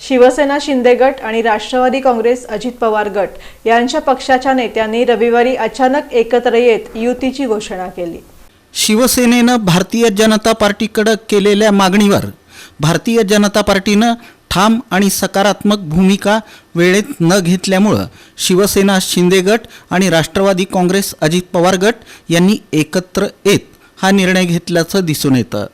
शिवसेना शिंदे गट आणि राष्ट्रवादी काँग्रेस अजित पवार गट यांच्या पक्षाच्या नेत्यांनी रविवारी अचानक एकत्र येत युतीची घोषणा केली। शिवसेनेनं भारतीय जनता पार्टीकडे केलेल्या मागणीवर भारतीय जनता पार्टीनं ठाम आणि सकारात्मक भूमिका वेळेत न घेतल्यामुळे शिवसेना शिंदे गट आणि राष्ट्रवादी काँग्रेस अजित पवार गट यांनी एकत्र येत हा निर्णय घेतल्याचं दिसून येतं।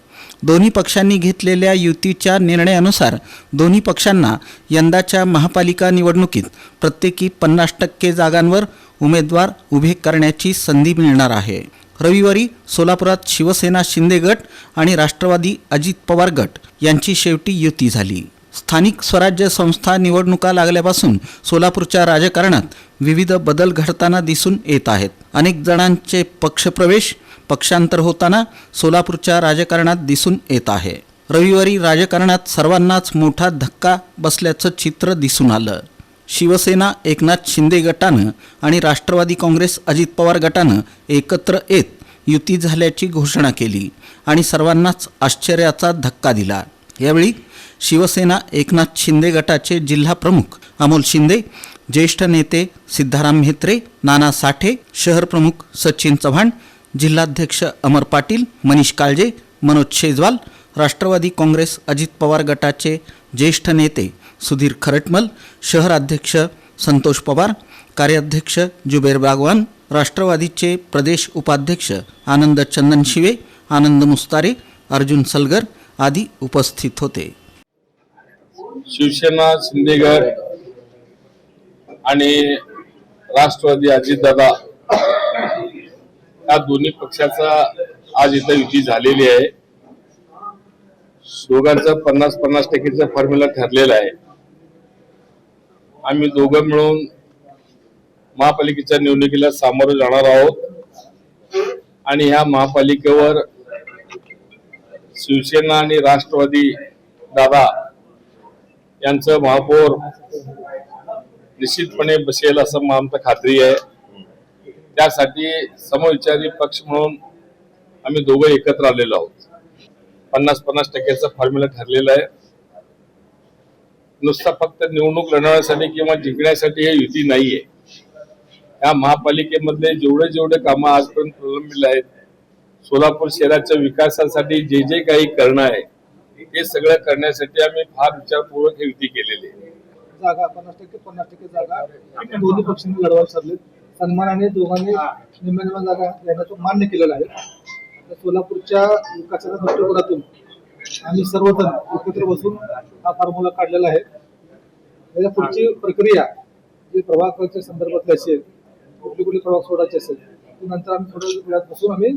दोन्ही पक्षांनी घेतलेल्या युतीच्या निर्णयानुसार दोन्ही पक्षांना यंदाच्या महापालिका निवडणुकीत प्रत्येकी 50% जागांवर उमेदवार उभे करण्याची संधी मिळणार आहे। रविवारी सोलापुरात शिवसेना शिंदे गट आणि राष्ट्रवादी अजित पवार गट यांची शेवटी युती झाली। स्थानिक स्वराज्य संस्था निवडणुका लागल्यापासून सोलापूरच्या राजकारणात विविध बदल घडताना दिसून येत आहेत। अनेक जणांचे पक्षप्रवेश पक्षांतर होताना सोलापूरच्या राजकारणात दिसून येत आहे। रविवारी राजकारणात सर्वांनाच मोठा धक्का बसल्याचं चित्र दिसून आलं। शिवसेना एकनाथ शिंदे गटानं आणि राष्ट्रवादी काँग्रेस अजित पवार गटानं एकत्र येत युती झाल्याची घोषणा केली आणि सर्वांनाच आश्चर्याचा धक्का दिला। यावेळी शिवसेना एकनाथ शिंदे गटाचे जिल्हा प्रमुख अमोल शिंदे, ज्येष्ठ नेते सिद्धाराम म्हेत्रे, नाना साठे, शहर प्रमुख सचिन चव्हाण, जिल्हाध्यक्ष अमर पाटील, मनीष काळजे, मनोज शेजवाल, राष्ट्रवादी काँग्रेस अजित पवार गटाचे ज्येष्ठ नेते सुधीर खरटमल, शहर अध्यक्ष संतोष पवार, कार्याध्यक्ष जुबेर बागवान, राष्ट्रवादीचे प्रदेश उपाध्यक्ष आनंद चंदनशिवे, आनंद मुस्तारे, अर्जुन सलगर आदी उपस्थित होते। शिवसेना शिंदे गट आणि राष्ट्रवादी अजितदादा या दोन्ही पक्षाचा आज इथं युती झालेली आहे। दोघांचं 50-50% फॉर्म्युला ठरलेला आहे। आम्ही दोघं मिळून महापालिकेच्या निवडणुकीला सामोरे जाणार आहोत आणि ह्या महापालिकेवर शिवसेना आणि राष्ट्रवादी दादा यांचं महापौर निश्चितपणे बसेल असं आमचं खात्री आहे। त्यासाठी समविचारी पक्ष म्हणून आम्ही दोघं एकत्र आलेलो आहोत। 50-50% फॉर्म्युला ठरलेला आहे। नुसता फक्त निवडणूक लढवण्यासाठी किंवा जिंकण्यासाठी हे युती नाहीये। या महापालिकेमधले जेवढे कामं आजपर्यंत प्रलंबित आहेत, सोलापूर शहराच्या विकासासाठी जे काही करणं आहे हे सगळं करण्यासाठी आम्ही फार विचारपूर्वक हे युती केलेली आहे। जागा 50% जागा दोन्ही पक्षांनी लढवायला ठरले। सन्मानाने दोघांनी निम्म्या जागा देण्याचं मान्य केलेलं आहे। सोलापूरच्या विकासाच्या दृष्टिकोनातून आम्ही सर्वजण एकत्र बसून हा फॉर्म्युला काढलेला आहे। त्याच्या पुढची प्रक्रिया जी प्रभागाच्या संदर्भातली असेल, कुठली प्रभाग सोडायचे असेल, नंतर आम्ही थोड्या वेळात बसून आम्ही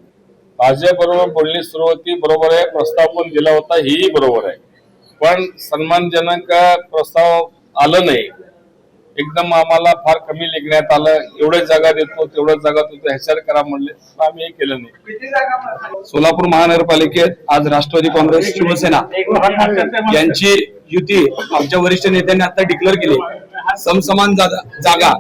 भाजपबरोबर बोलणी सुरू होती। बरोबर आहे, प्रस्ताव पण दिला होता, हेही बरोबर आहे, पण सन्मानजनक प्रस्ताव आलं नाही। एकदम आम्हाला फार कमी लेखण्यात आलं। एवढ्या जागा देतो तेवढ्या जागा देतो ह्याच्यावर करा म्हणले, आम्ही हे केलं नाही। सोलापूर महानगरपालिकेत आज राष्ट्रवादी काँग्रेस शिवसेना यांची युती आमच्या वरिष्ठ नेत्यांनी आता डिक्लेअर केली। समसमान जागा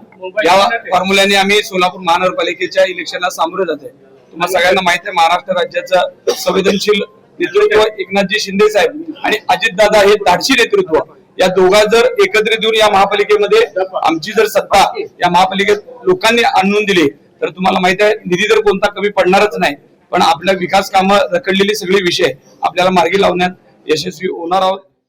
या फॉर्म्युल्याने आम्ही सोलापूर महानगरपालिकेच्या इलेक्शनला सामोरे जाते। तुम्हाला सगळ्यांना माहिती आहे, महाराष्ट्र राज्याचं संवेदनशील नेतृत्व एकनाथजी शिंदे साहेब आणि अजितदादा हे धाडसी नेतृत्व, या दोघा जर एकत्रित येऊन या महापालिकेमध्ये आमची जर सत्ता या महापालिकेत लोकांनी आणून दिली तर तुम्हाला माहिती आहे, निधी तर कोणता कमी पडणारच नाही, पण आपल्या विकास कामं रखडलेली सगळे विषय आपल्याला मार्गी लावण्यात यशस्वी होणार आहोत।